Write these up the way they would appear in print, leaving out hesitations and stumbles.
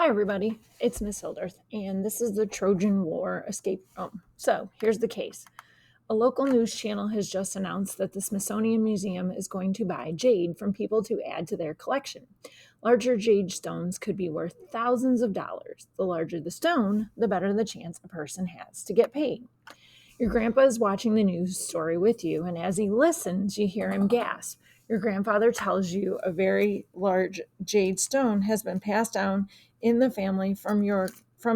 Hi, everybody. It's Miss Hilders, and this is the Trojan War escape room. So, here's the case. A local news channel has just announced that the Smithsonian Museum is going to buy jade from people to add to their collection. Larger jade stones could be worth thousands of dollars. The larger the stone, the better the chance a person has to get paid. Your grandpa is watching the news story with you, and as he listens, you hear him gasp. Your grandfather tells you a very large jade stone has been passed down in the family from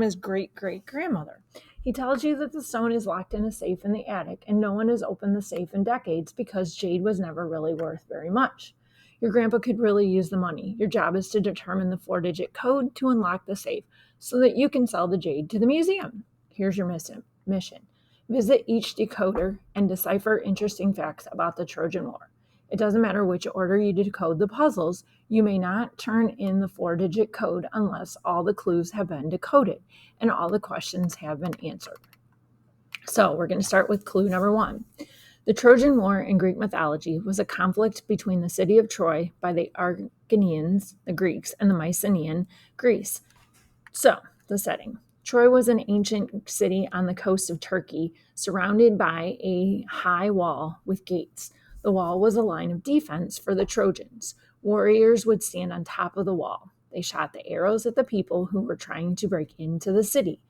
his great great grandmother. He tells you that the stone is locked in a safe in the attic, and no one has opened the safe in decades because jade was never really worth very much. Your grandpa could really use the money. Your job is to determine the 4-digit code to unlock the safe so that you can sell the jade to the museum. Here's your mission. Visit each decoder and decipher interesting facts about the Trojan War. It doesn't matter which order you decode the puzzles, you may not turn in the 4-digit code unless all the clues have been decoded and all the questions have been answered. So we're going to start with clue number 1. The Trojan War in Greek mythology was a conflict between the city of Troy by the Argonians, the Greeks, and the Mycenaean, Greece. So, the setting. Troy was an ancient city on the coast of Turkey, surrounded by a high wall with gates. The wall was a line of defense for the Trojans. Warriors would stand on top of the wall. They shot the arrows at the people who were trying to break into the city.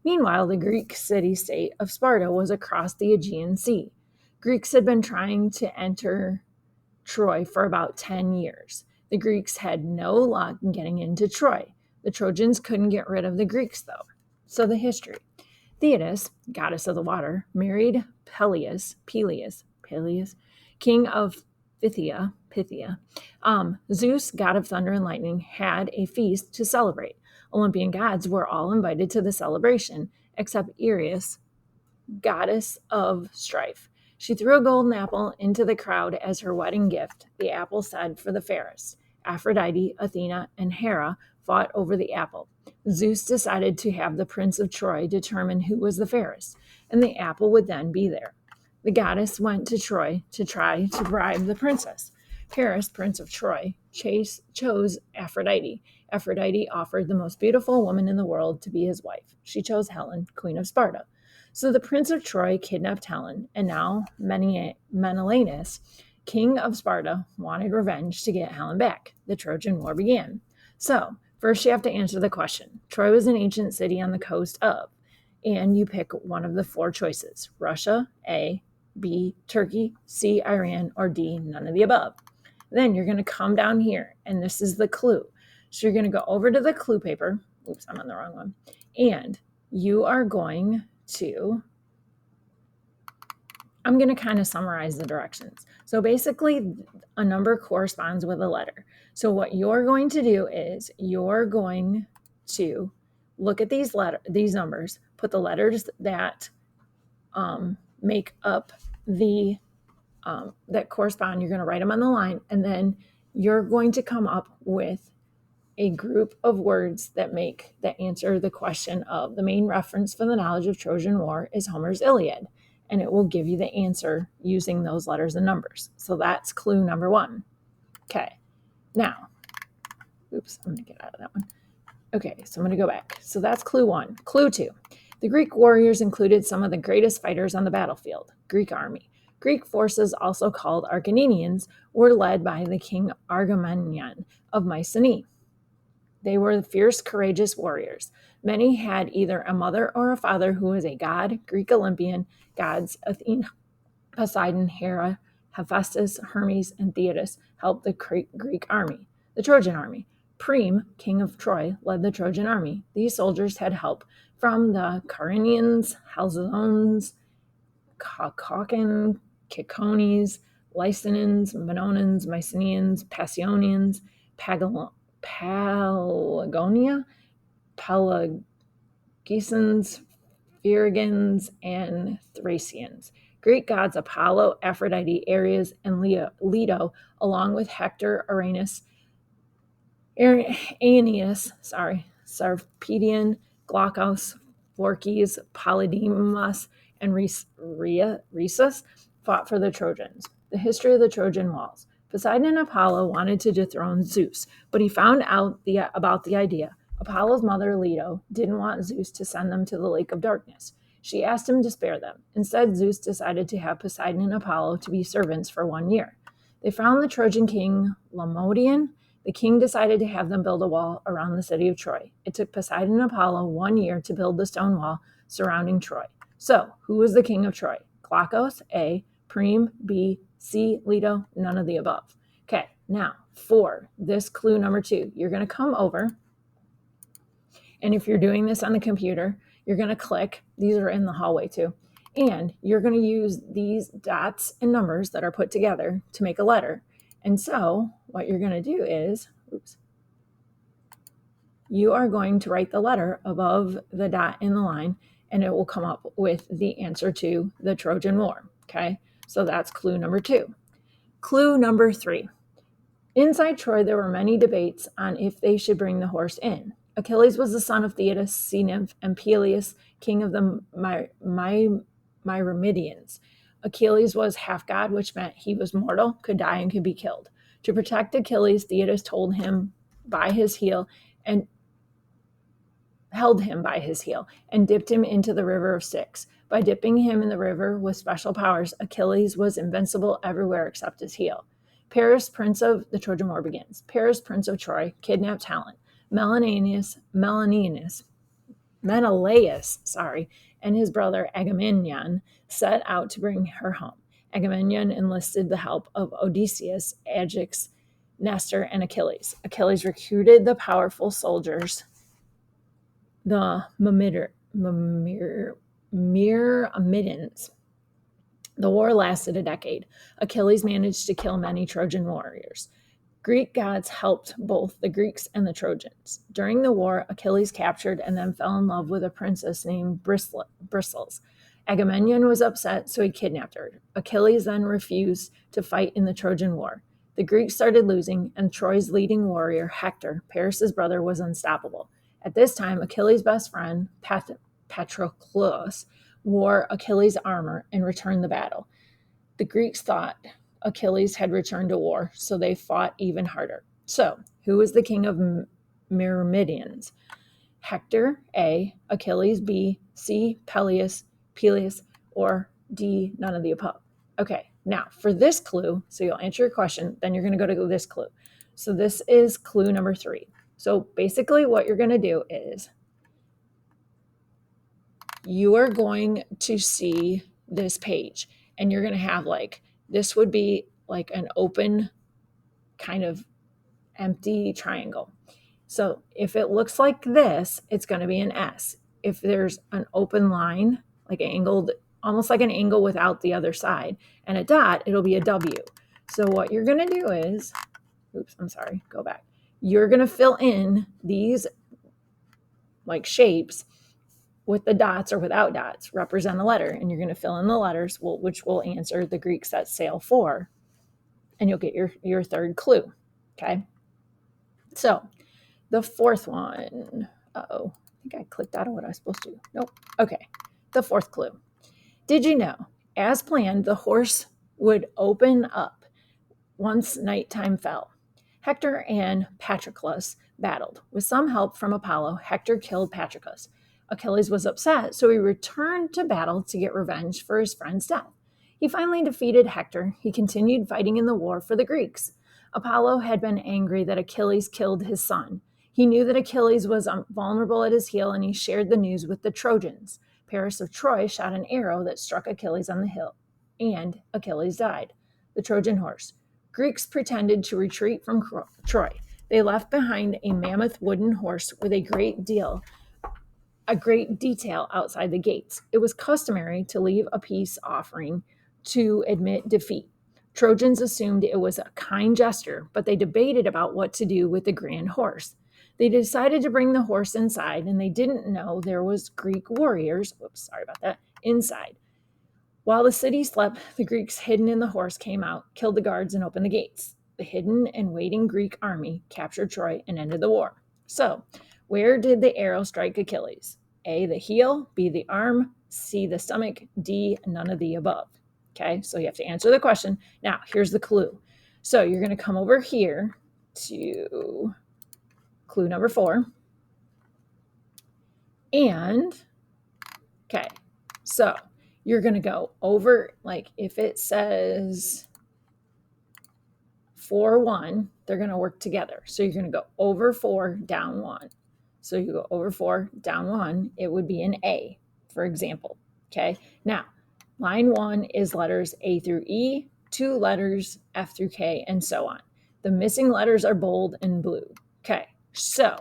Meanwhile, the Greek city-state of Sparta was across the Aegean Sea. Greeks had been trying to enter Troy for about 10 years. The Greeks had no luck in getting into Troy. The Trojans couldn't get rid of the Greeks, though. So the history. Thetis, goddess of the water, married Peleus, king of Phthia. Zeus, god of thunder and lightning, had a feast to celebrate. Olympian gods were all invited to the celebration, except Eris, goddess of strife. She threw a golden apple into the crowd as her wedding gift. The apple said for the fairest. Aphrodite, Athena, and Hera fought over the apple. Zeus decided to have the prince of Troy determine who was the fairest, and the apple would then be there. The goddess went to Troy to try to bribe the princess. Paris, prince of Troy, chose Aphrodite. Aphrodite offered the most beautiful woman in the world to be his wife. She chose Helen, queen of Sparta. So the prince of Troy kidnapped Helen, and now Menelaus, king of Sparta, wanted revenge to get Helen back. The Trojan War began. So, first you have to answer the question. Troy was an ancient city on the coast of, and you pick one of the 4 choices. Russia, A, B, Turkey, C, Iran, or D, none of the above. Then you're going to come down here, and this is the clue. So you're going to go over to the clue paper. Oops, I'm on the wrong one. And you are going to, I'm going to kind of summarize the directions. So basically, a number corresponds with a letter. So what you're going to do is you're going to look at these numbers, put the letters that make up the that correspond. You're going to write them on the line, and then you're going to come up with a group of words that answer the question of the main reference for the knowledge of Trojan War is Homer's Iliad, and it will give you the answer using those letters and numbers. So that's clue number 1. Okay, now, oops, I'm going to get out of that one. Okay, so I'm going to go back. So that's clue 1. Clue 2. The Greek warriors included some of the greatest fighters on the battlefield, Greek army. Greek forces, also called Acarnanians, were led by the king Agamemnon of Mycenae. They were fierce, courageous warriors. Many had either a mother or a father who was a god. Greek Olympian gods Athena, Poseidon, Hera, Hephaestus, Hermes, and Thetis helped the Greek army. The Trojan army. Priam, king of Troy, led the Trojan army. These soldiers had help from the Carinians, Halzones, Cicones, Lycians, Manonans, Mycenaeans, Passionians, Pelagonia, Pelagians, Phrygians, and Thracians. Greek gods Apollo, Aphrodite, Ares, and Leto, along with Hector, Aeneas, Sarpedion, Glaucus, Phorcys, Polydamas, and Rhesus, fought for the Trojans. The history of the Trojan Walls. Poseidon and Apollo wanted to dethrone Zeus, but he found out about the idea. Apollo's mother, Leto, didn't want Zeus to send them to the lake of darkness. She asked him to spare them. Instead, Zeus decided to have Poseidon and Apollo to be servants for 1 year. They found the Trojan king Laomedon. The king decided to have them build a wall around the city of Troy. It took Poseidon and Apollo 1 year to build the stone wall surrounding Troy. So, who was the king of Troy? Glaucus, A, Priam, B, C, Leto, none of the above. Okay, now for this clue number 2, you're going to come over, and if you're doing this on the computer, you're going to click, these are in the hallway too, and you're going to use these dots and numbers that are put together to make a letter. And so what you're going to do is, you are going to write the letter above the dot in the line, and it will come up with the answer to the Trojan War. Okay, so that's clue number 2. Clue number 3. Inside Troy, there were many debates on if they should bring the horse in. Achilles was the son of Thetis, sea nymph, and Peleus, king of the Myrmidons. Achilles was half god, which meant he was mortal, could die, and could be killed. To protect Achilles, Thetis told him by his heel and held him by his heel and dipped him into the river of Styx. By dipping him in the river with special powers, Achilles was invincible everywhere except his heel. Paris, prince of the Trojan War begins. Paris, prince of Troy, kidnapped Helen. Menelaus, and his brother Agamemnon set out to bring her home. Agamemnon enlisted the help of Odysseus, Ajax, Nestor, and Achilles. Achilles recruited the powerful soldiers, the Myrmidons. The war lasted a decade. Achilles managed to kill many Trojan warriors. Greek gods helped both the Greeks and the Trojans. During the war, Achilles captured and then fell in love with a princess named Bristles. Agamemnon was upset, so he kidnapped her. Achilles then refused to fight in the Trojan War. The Greeks started losing, and Troy's leading warrior, Hector, Paris' brother, was unstoppable. At this time, Achilles' best friend, Patroclus, wore Achilles' armor and returned the battle. The Greeks thought Achilles had returned to war, so they fought even harder. So, who was the king of Myrmidons? Hector, A, Achilles, B, C, Peleus, or D, none of the above. Okay, now for this clue, so you'll answer your question, then you're going to go to this clue. So this is clue number 3. So basically what you're going to do is you are going to see this page, and you're going to have this would be like an open kind of empty triangle. So if it looks like this, it's going to be an S. If there's an open line, like angled, almost like an angle without the other side, and a dot, it'll be a W. So what you're going to do is, go back. You're going to fill in these like shapes with the dots or without dots, represent a letter, and you're going to fill in the letters, which will answer the Greek set sail for, and you'll get your third clue. Okay. So the fourth one, I think I clicked out of what I was supposed to. Nope. Okay. The fourth clue. Did you know, as planned, the horse would open up once nighttime fell? Hector and Patroclus battled. With some help from Apollo, Hector killed Patroclus. Achilles was upset, so he returned to battle to get revenge for his friend's death. He finally defeated Hector. He continued fighting in the war for the Greeks. Apollo had been angry that Achilles killed his son. He knew that Achilles was vulnerable at his heel, and he shared the news with the Trojans. Paris of Troy shot an arrow that struck Achilles on the heel, and Achilles died. The Trojan horse. Greeks pretended to retreat from Troy. They left behind a mammoth wooden horse with a great detail outside the gates. It was customary to leave a peace offering to admit defeat. Trojans assumed it was a kind gesture, but they debated about what to do with the grand horse. They decided to bring the horse inside, and they didn't know there was Greek warriors, inside. While the city slept, the Greeks hidden in the horse came out, killed the guards, and opened the gates. The hidden and waiting Greek army captured Troy and ended the war. So, where did the arrow strike Achilles? A, the heel, B, the arm, C, the stomach, D, none of the above. Okay, so you have to answer the question. Now, here's the clue. So you're going to come over here to clue number 4. And, okay, so you're going to go over, like if it says 4, 1, they're going to work together. So you're going to go over 4, down 1. So you go over 4, down 1, it would be an A, for example. Okay, now line 1 is letters A through E, 2 letters F through K, and so on. The missing letters are bold and blue. Okay, so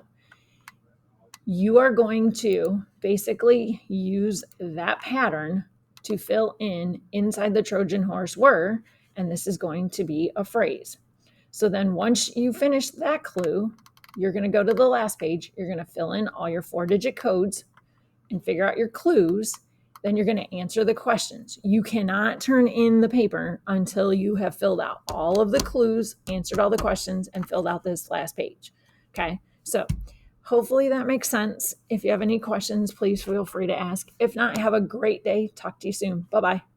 you are going to basically use that pattern to fill in inside the Trojan horse were, and this is going to be a phrase. So then once you finish that clue, you're going to go to the last page. You're going to fill in all your 4-digit codes and figure out your clues. Then you're going to answer the questions. You cannot turn in the paper until you have filled out all of the clues, answered all the questions, and filled out this last page. Okay, so hopefully that makes sense. If you have any questions, please feel free to ask. If not, have a great day. Talk to you soon. Bye-bye.